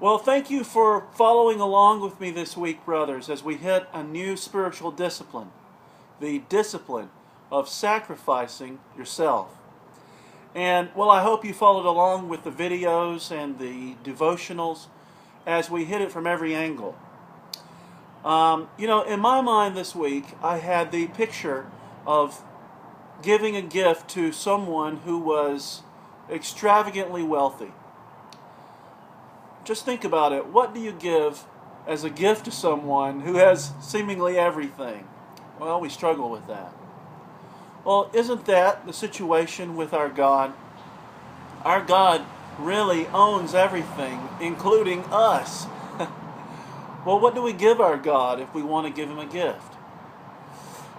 Well, thank you for following along with me this week, brothers, as we hit a new spiritual discipline, the discipline of sacrificing yourself. And, well, I hope you followed along with the videos and the devotionals as we hit it from every angle. In my mind this week, I had the picture of giving a gift to someone who was extravagantly wealthy. Just think about it. What do you give as a gift to someone who has seemingly everything? Well, we struggle with that. Well, isn't that the situation with our God? Our God really owns everything, including us. Well, what do we give our God if we want to give Him a gift?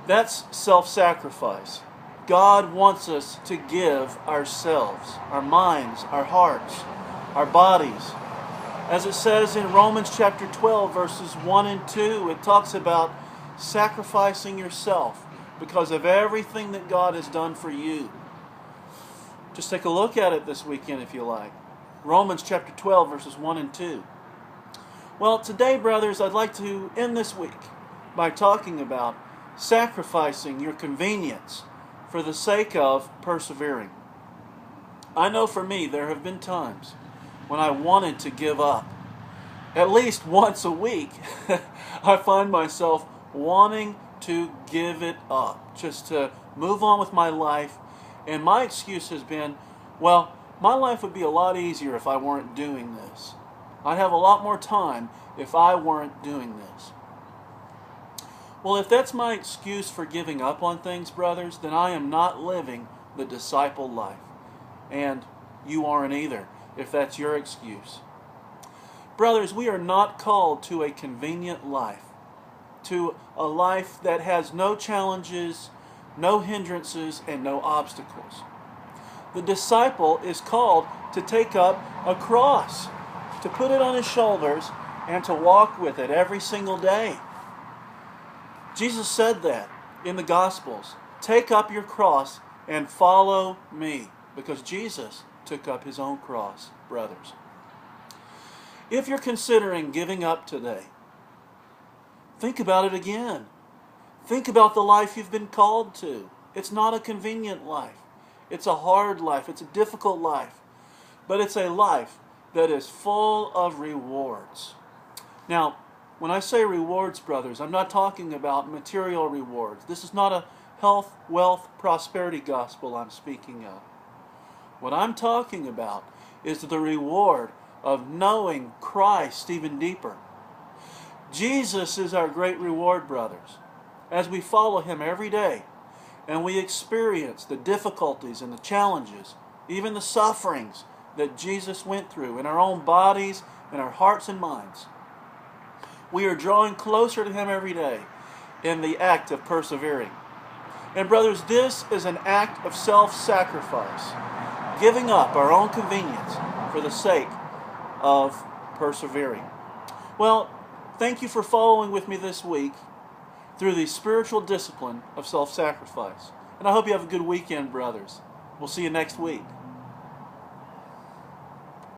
That's self-sacrifice. God wants us to give ourselves, our minds, our hearts, our bodies. As it says in Romans chapter 12, verses 1 and 2, it talks about sacrificing yourself because of everything that God has done for you. Just take a look at it this weekend if you like. Romans chapter 12, verses 1 and 2. Well, today, brothers, I'd like to end this week by talking about sacrificing your convenience for the sake of persevering. I know for me, there have been times when I wanted to give up. At least once a week, I find myself wanting to give it up, just to move on with my life. And my excuse has been, well, my life would be a lot easier if I weren't doing this. I'd have a lot more time if I weren't doing this. Well, if that's my excuse for giving up on things, brothers, then I am not living the disciple life. And you aren't either, if that's your excuse. Brothers, we are not called to a convenient life, to a life that has no challenges, no hindrances, and no obstacles. The disciple is called to take up a cross, to put it on his shoulders, and to walk with it every single day. Jesus said that in the Gospels. Take up your cross and follow me, because Jesus took up His own cross, brothers. If you're considering giving up today, think about it again. Think about the life you've been called to. It's not a convenient life. It's a hard life. It's a difficult life. But it's a life that is full of rewards. Now, when I say rewards, brothers, I'm not talking about material rewards. This is not a health, wealth, prosperity gospel I'm speaking of. What I'm talking about is the reward of knowing Christ even deeper. Jesus is our great reward, brothers. As we follow Him every day and we experience the difficulties and the challenges, even the sufferings that Jesus went through in our own bodies and our hearts and minds, we are drawing closer to Him every day in the act of persevering. And brothers, this is an act of self-sacrifice, giving up our own convenience for the sake of persevering. Well, thank you for following with me this week through the spiritual discipline of self-sacrifice. And I hope you have a good weekend, brothers. We'll see you next week.